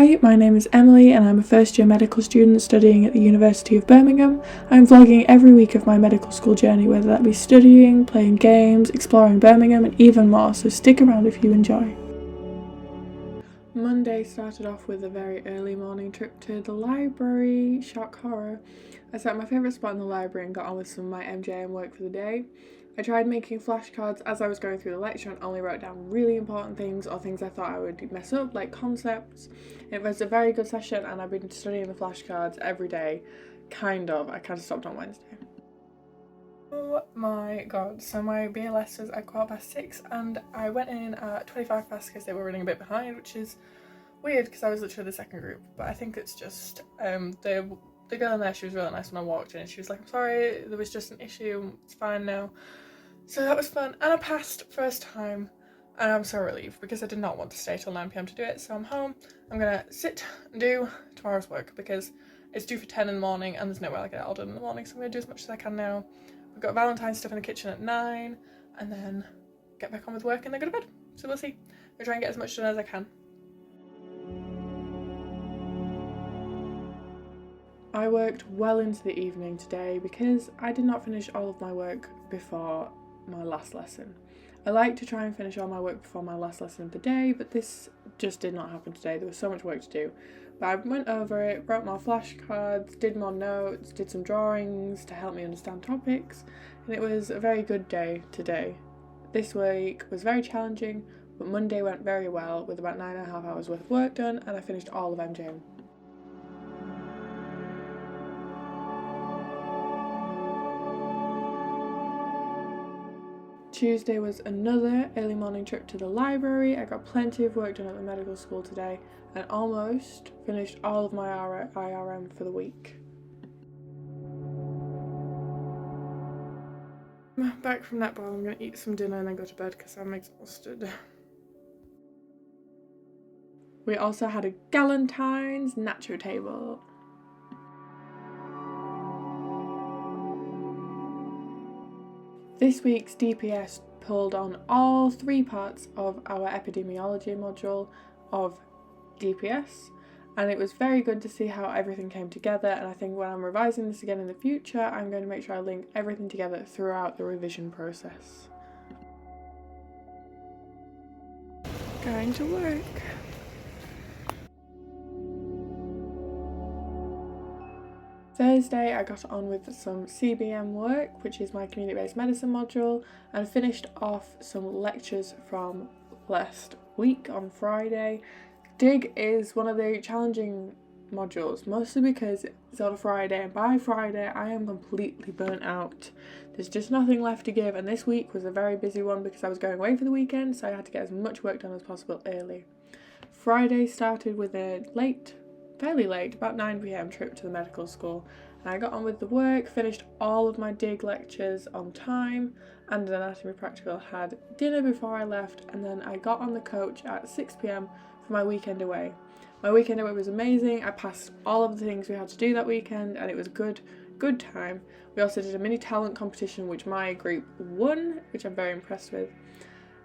Hi, my name is Emily and I'm a first year medical student studying at the University of Birmingham. I'm vlogging every week of my medical school journey, whether that be studying, playing games, exploring Birmingham and even more, so stick around if you enjoy. Monday started off with a very early morning trip to the library. Shock horror. I sat at my favourite spot in the library and got on with some of my MJM work for the day. I tried making flashcards as I was going through the lecture and only wrote down really important things or things I thought I would mess up, like concepts. It was a very good session and I've been studying the flashcards every day, kind of. I kind of stopped on Wednesday. Oh my god, so my BLS was at 6:15 and I went in at 25 past because they were running a bit behind, which is weird because I was literally the second group, but I think it's just the girl in there, she was really nice when I walked in. She was like, I'm sorry, there was just an issue, it's fine now. So that was fun, and I passed first time, and I'm so relieved because I did not want to stay till 9 PM to do it. So I'm home, I'm gonna sit and do tomorrow's work because it's due for 10 in the morning and there's no way I'll get it all done in the morning, so I'm gonna do as much as I can now. We've got Valentine stuff in the kitchen at 9 and then get back on with work and then go to bed. So we'll see. I'll try and get as much done as I can. I worked well into the evening today because I did not finish all of my work before my last lesson. I like to try and finish all my work before my last lesson of the day, but this just did not happen today. There was so much work to do. But I went over it, wrote more flashcards, did more notes, did some drawings to help me understand topics, and it was a very good day today. This week was very challenging, but Monday went very well with about 9.5 hours worth of work done, and I finished all of MJM. Tuesday was another early morning trip to the library. I got plenty of work done at the medical school today and almost finished all of my IRM for the week. I'm back from netball. I'm going to eat some dinner and then go to bed because I'm exhausted. We also had a Galentine's nacho table. This week's DPS pulled on all 3 parts of our epidemiology module of DPS, and it was very good to see how everything came together, and I think when I'm revising this again in the future, I'm going to make sure I link everything together throughout the revision process. Going to work. Thursday I got on with some CBM work, which is my community-based medicine module, and finished off some lectures from last week on Friday. Dig is one of the challenging modules, mostly because it's on a Friday, and by Friday I am completely burnt out. There's just nothing left to give, and this week was a very busy one because I was going away for the weekend, so I had to get as much work done as possible early. Friday started with a fairly late, about 9 PM trip to the medical school, and I got on with the work, finished all of my dig lectures on time, and an anatomy practical, had dinner before I left, and then I got on the coach at 6 PM for my weekend away. My weekend away was amazing. I passed all of the things we had to do that weekend and it was good time. We also did a mini talent competition which my group won, which I'm very impressed with.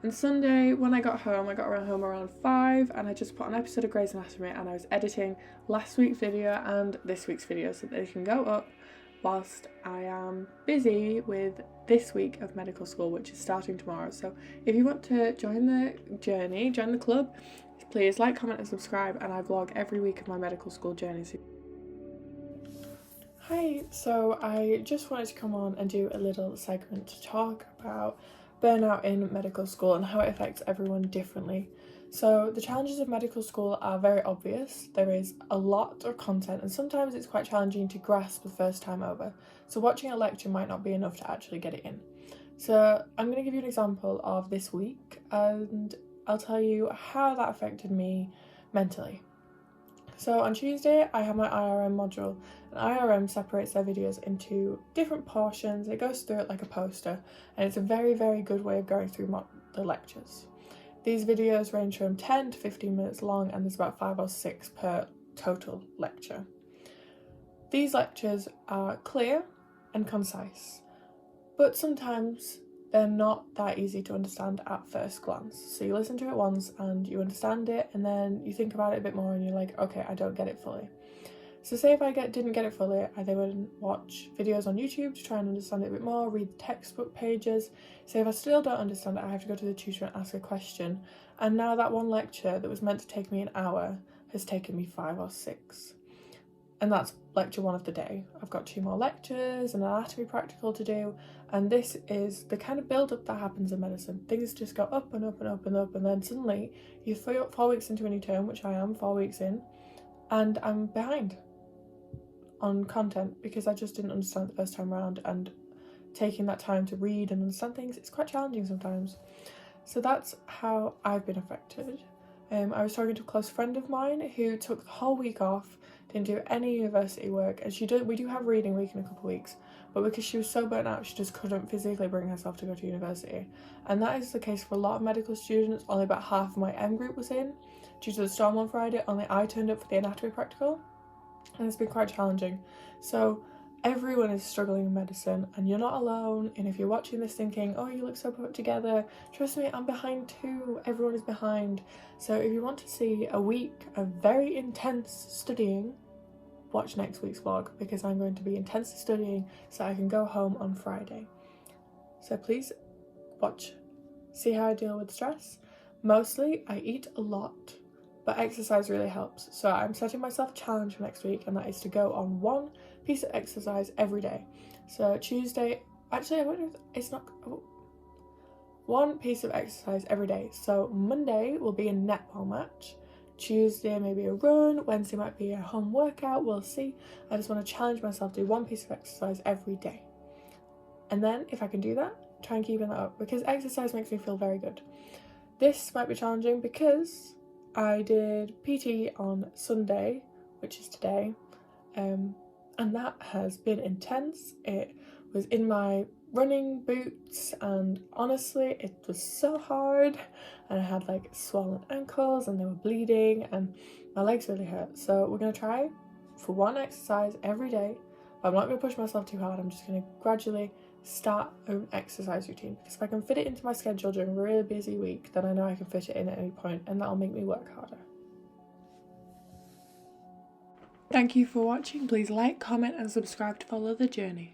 And Sunday, when I got home around 5 and I just put an episode of Grey's Anatomy and I was editing last week's video and this week's video so that they can go up whilst I am busy with this week of medical school, which is starting tomorrow. So if you want to join the journey, join the club, please like, comment and subscribe, and I vlog every week of my medical school journey. Hi, so I just wanted to come on and do a little segment to talk about burnout in medical school and how it affects everyone differently. So the challenges of medical school are very obvious. There is a lot of content and sometimes it's quite challenging to grasp the first time over. So watching a lecture might not be enough to actually get it in. So I'm going to give you an example of this week and I'll tell you how that affected me mentally. So on Tuesday I have my IRM module, and IRM separates their videos into different portions. It goes through it like a poster, and it's a very, very good way of going through the lectures. These videos range from 10 to 15 minutes long, and there's about 5 or 6 per total lecture. These lectures are clear and concise, but sometimes they're not that easy to understand at first glance. So you listen to it once and you understand it, and then you think about it a bit more and you're like, okay, I don't get it fully. So say if I didn't get it fully, I then would watch videos on YouTube to try and understand it a bit more, read textbook pages. So if I still don't understand it, I have to go to the tutor and ask a question. And now that one lecture that was meant to take me an hour has taken me 5 or 6. And that's lecture 1 of the day. I've got 2 more lectures and an anatomy practical to do, and this is the kind of build-up that happens in medicine. Things just go up and up and up and up, and then suddenly you're 4 weeks into a new term, which I am 4 weeks in, and I'm behind on content because I just didn't understand it the first time around, and taking that time to read and understand things, it's quite challenging sometimes. So that's how I've been affected. I was talking to a close friend of mine who took the whole week off, didn't do any university work, and we do have reading week in a couple of weeks, but because she was so burnt out, she just couldn't physically bring herself to go to university. And that is the case for a lot of medical students. Only about half of my M group was in. Due to the storm on Friday, only I turned up for the anatomy practical, and it's been quite challenging. So everyone is struggling in medicine, and you're not alone. And if you're watching this thinking, oh, you look so put together, trust me, I'm behind too. Everyone is behind. So if you want to see a week of very intense studying, watch next week's vlog, because I'm going to be intensely studying so I can go home on Friday. So please watch, see how I deal with stress. Mostly I eat a lot, but exercise really helps. So I'm setting myself a challenge for next week, and that is to go on 1 piece of exercise every day. So Tuesday, actually I wonder if it's not, 1 piece of exercise every day. So Monday will be a netball match, Tuesday maybe a run, Wednesday might be a home workout, we'll see. I just want to challenge myself to do 1 piece of exercise every day. And then if I can do that, try and keep that up, because exercise makes me feel very good. This might be challenging because I did PT on Sunday, which is today, and that has been intense. It was in my running boots, and honestly it was so hard, and I had like swollen ankles and they were bleeding and my legs really hurt. So we're going to try for 1 exercise every day, but I'm not going to push myself too hard. I'm just going to gradually start an exercise routine, because if I can fit it into my schedule during a really busy week, then I know I can fit it in at any point, and that'll make me work harder. Thank you for watching. Please like, comment and subscribe to follow the journey.